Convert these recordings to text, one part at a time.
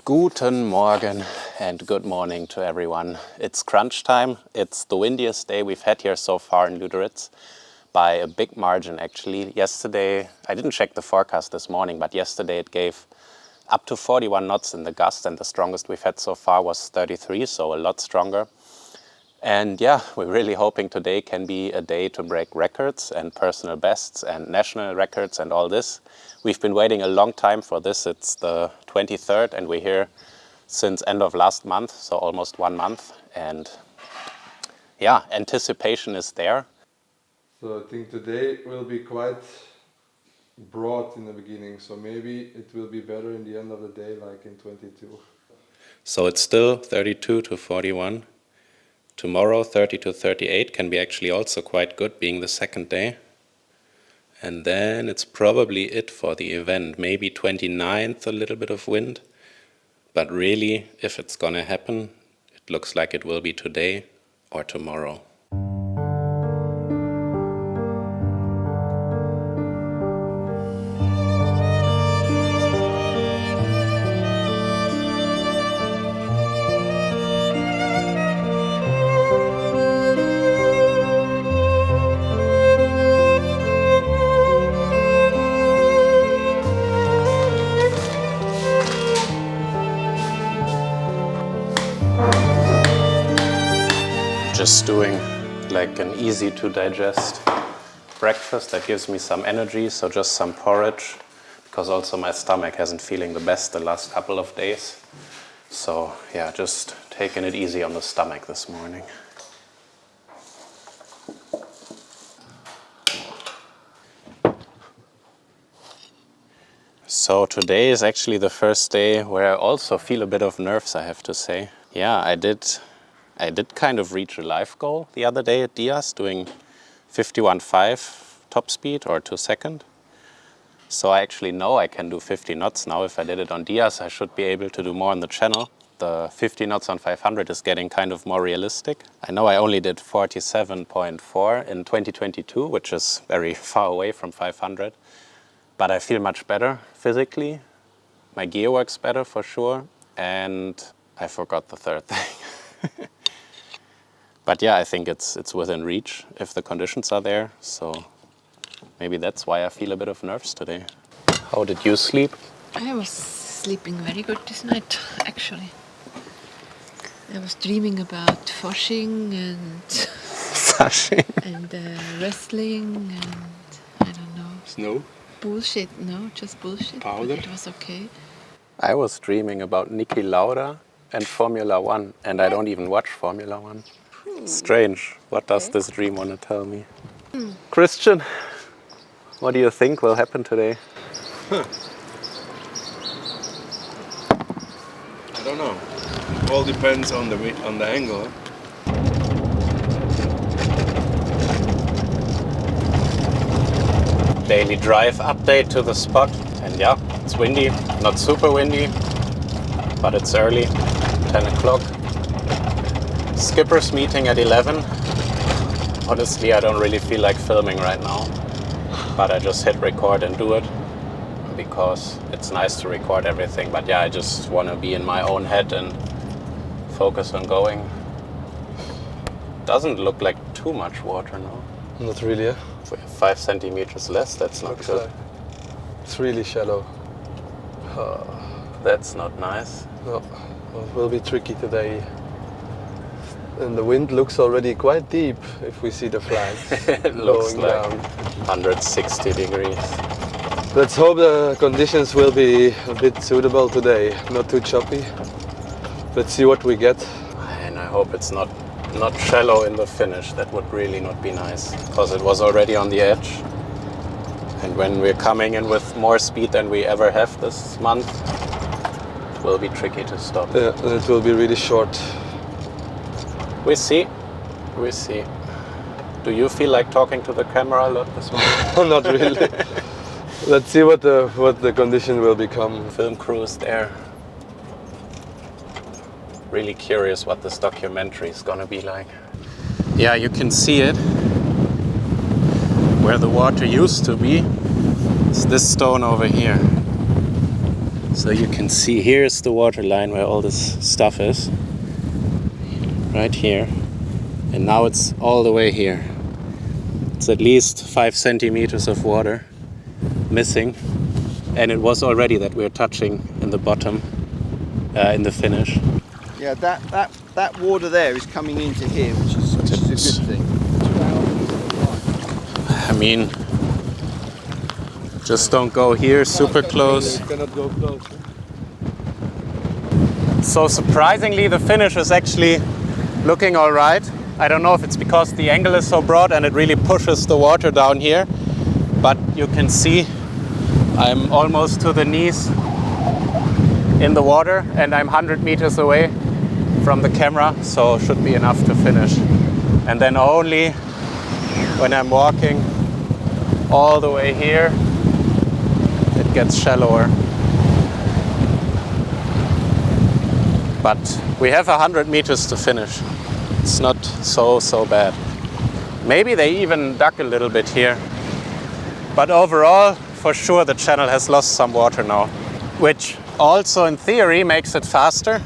Guten Morgen and good morning to everyone. It's crunch time. It's the windiest day we've had here so far in Lüderitz by a big margin actually. Yesterday, I didn't check the forecast this morning, but yesterday it gave up to 41 knots in the gust and the strongest we've had so far was 33, so a lot stronger. And yeah, we're really hoping today can be a day to break records and personal bests and national records and all this. We've been waiting a long time for this. It's the 23rd and we're here since end of last month, so almost 1 month. And yeah, anticipation is there. So I think today will be quite broad in the beginning, so maybe it will be better in the end of the day like in 22. So it's still 32 to 41. Tomorrow 30 to 38 can be actually also quite good, being the second day. And then it's probably it for the event. Maybe 29th, a little bit of wind. But really, if it's gonna happen, it looks like it will be today or tomorrow. Just doing like an easy to digest breakfast that gives me some energy, so just some porridge, because also my stomach hasn't feeling the best the last couple of days. So yeah, just taking it easy on the stomach this morning. So today is actually the first day where I also feel a bit of nerves, I have to say. Yeah, I did kind of reach a life goal the other day at Diaz, doing 51.5 top speed or 2 second. So I actually know I can do 50 knots now. If I did it on Diaz, I should be able to do more on the channel. The 50 knots on 500 is getting kind of more realistic. I know I only did 47.4 in 2022, which is very far away from 500. But I feel much better physically. My gear works better for sure. And I forgot the third thing. But yeah, I think it's within reach if the conditions are there. So maybe that's why I feel a bit of nerves today. How did you sleep? I was sleeping very good this night, actually. I was dreaming about fishing and and wrestling and I don't know. Snow? Bullshit, no, just bullshit. Powder? But it was okay. I was dreaming about Niki Lauda and Formula One, and I don't even watch Formula One. Strange. What does this dream want to tell me? Christian, what do you think will happen today? I don't know. All depends on the angle. Daily drive update to the spot. And yeah, it's windy, not super windy, but it's early, 10 o'clock. Skipper's meeting at 11. Honestly, I don't really feel like filming right now, but I just hit record and do it because it's nice to record everything. But yeah, I just want to be in my own head and focus on going. Doesn't look like too much water now. Not really, yeah? If we have 5 centimeters less, that's not good. Like it's really shallow. That's not nice. No, it will be tricky today. And the wind looks already quite deep if we see the flags. It looks like down. 160 degrees. Let's hope the conditions will be a bit suitable today, not too choppy. Let's see what we get. And I hope it's not shallow in the finish. That would really not be nice, because it was already on the edge. And when we're coming in with more speed than we ever have this month, it will be tricky to stop. Yeah, and it will be really short. We see. Do you feel like talking to the camera a lot this morning? Not really. Let's see what the condition will become. Film crew is there. Really curious what this documentary is gonna be like. Yeah, you can see it. Where the water used to be, it's this stone over here. So you can see here's the water line where all this stuff is. Right here. And now it's all the way here. It's at least 5 centimeters of water missing. And it was already that we're touching in the bottom, in the finish. Yeah, that water there is coming into here, which is a good thing. I mean, just don't go here super close. You cannot go close. So surprisingly, the finish is actually looking all right. I don't know if it's because the angle is so broad and it really pushes the water down here, but you can see I'm almost to the knees in the water and I'm 100 meters away from the camera, so should be enough to finish. And then only when I'm walking all the way here, it gets shallower. But we have 100 meters to finish. It's not so bad. Maybe they even dug a little bit here. But overall, for sure, the channel has lost some water now, which also in theory makes it faster.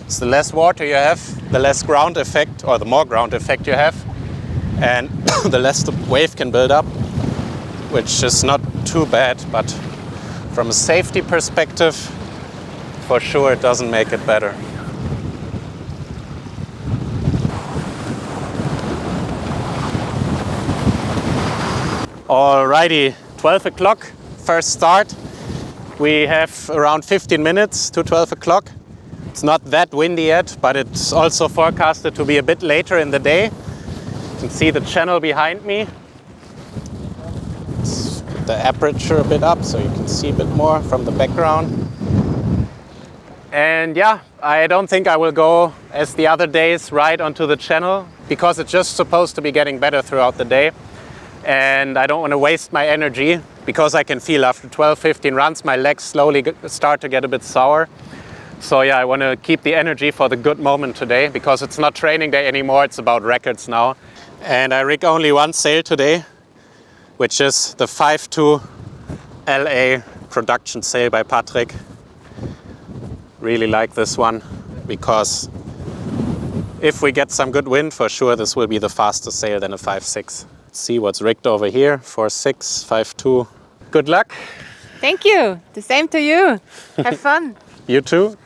So the less water you have, the less ground effect, or the more ground effect you have, and the less the wave can build up, which is not too bad, but from a safety perspective, for sure it doesn't make it better. Alrighty, 12 o'clock, first start. We have around 15 minutes to 12 o'clock. It's not that windy yet, but it's also forecasted to be a bit later in the day. You can see the channel behind me. Let's put the aperture a bit up so you can see a bit more from the background. And yeah, I don't think I will go as the other days right onto the channel because it's just supposed to be getting better throughout the day. And I don't want to waste my energy because I can feel after 12-15 runs my legs slowly start to get a bit sour. So yeah, I want to keep the energy for the good moment today because it's not training day anymore, it's about records now. And I rig only one sail today, which is the 5.2 LA production sail by Patrick. Really like this one because if we get some good wind, for sure this will be the faster sail than a 5.6. Let's see what's rigged over here, 4.6, 5.2. Good luck. Thank you. The same to you. Have fun. You too.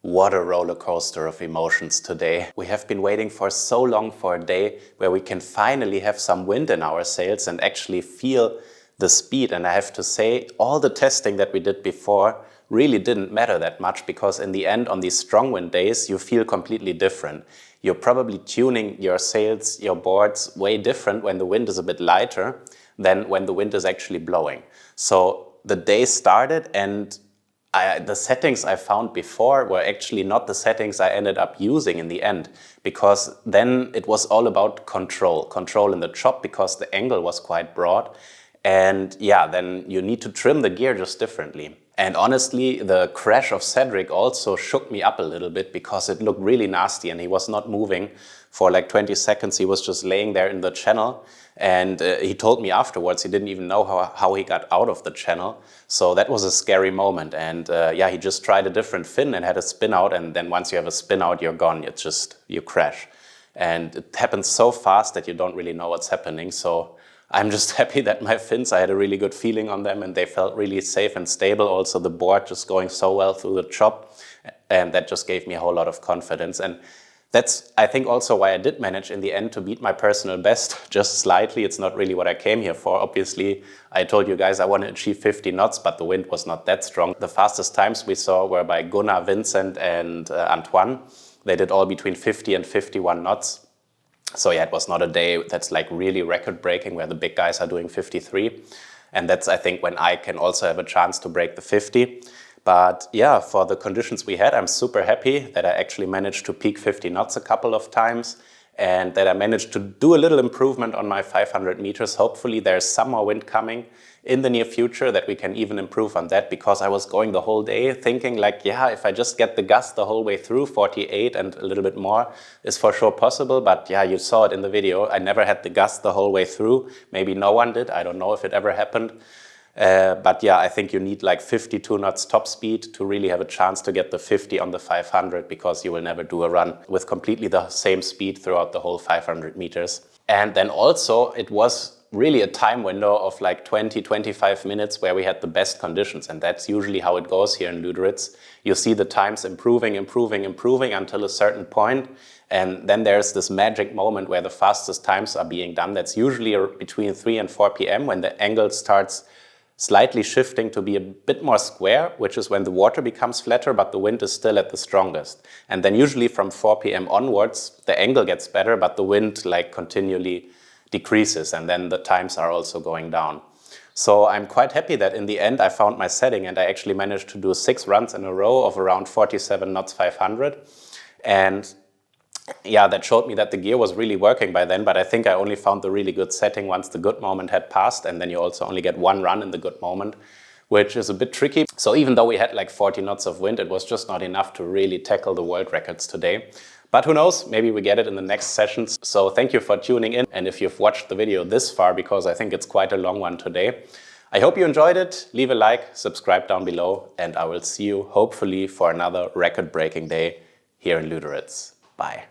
What a roller coaster of emotions today. We have been waiting for so long for a day where we can finally have some wind in our sails and actually feel the speed. And I have to say, all the testing that we did before really didn't matter that much, because in the end, on these strong wind days, you feel completely different. You're probably tuning your sails, your boards way different when the wind is a bit lighter than when the wind is actually blowing. So the day started, and the settings I found before were actually not the settings I ended up using in the end, because then it was all about control in the chop, because the angle was quite broad. And yeah, then you need to trim the gear just differently. And honestly, the crash of Cedric also shook me up a little bit, because it looked really nasty and he was not moving for like 20 seconds. He was just laying there in the channel. And he told me afterwards he didn't even know how he got out of the channel. So that was a scary moment. And yeah, he just tried a different fin and had a spin out. And then once you have a spin out, you're gone. It's just, you crash. And it happens so fast that you don't really know what's happening. So I'm just happy that my fins, I had a really good feeling on them and they felt really safe and stable. Also the board just going so well through the chop. And that just gave me a whole lot of confidence. And that's, I think, also why I did manage in the end to beat my personal best, just slightly. It's not really what I came here for. Obviously, I told you guys I want to achieve 50 knots, but the wind was not that strong. The fastest times we saw were by Gunnar, Vincent and Antoine. They did all between 50 and 51 knots. So yeah, it was not a day that's like really record-breaking where the big guys are doing 53. And that's, I think, when I can also have a chance to break the 50. But yeah, for the conditions we had, I'm super happy that I actually managed to peak 50 knots a couple of times and that I managed to do a little improvement on my 500 meters. Hopefully there's some more wind coming in the near future that we can even improve on that, because I was going the whole day thinking like, yeah, if I just get the gust the whole way through, 48 and a little bit more is for sure possible. But yeah, you saw it in the video. I never had the gust the whole way through. Maybe no one did. I don't know if it ever happened. But yeah, I think you need like 52 knots top speed to really have a chance to get the 50 on the 500, because you will never do a run with completely the same speed throughout the whole 500 meters. And then also it was really a time window of like 20-25 minutes where we had the best conditions. And that's usually how it goes here in Lüderitz. You see the times improving until a certain point. And then there's this magic moment where the fastest times are being done. That's usually between 3 and 4 p.m. when the angle starts slightly shifting to be a bit more square, which is when the water becomes flatter, but the wind is still at the strongest. And then usually from 4 p.m. onwards, the angle gets better, but the wind like continually decreases, and then the times are also going down. So I'm quite happy that in the end I found my setting and I actually managed to do 6 runs in a row of around 47 knots 500. And yeah, that showed me that the gear was really working by then, but I think I only found the really good setting once the good moment had passed, and then you also only get 1 run in the good moment, which is a bit tricky. So even though we had like 40 knots of wind, it was just not enough to really tackle the world records today. But who knows, maybe we get it in the next sessions. So thank you for tuning in, and if you've watched the video this far, because I think it's quite a long one today, I hope you enjoyed it. Leave a like, subscribe down below, and I will see you hopefully for another record-breaking day here in Lüderitz. Bye.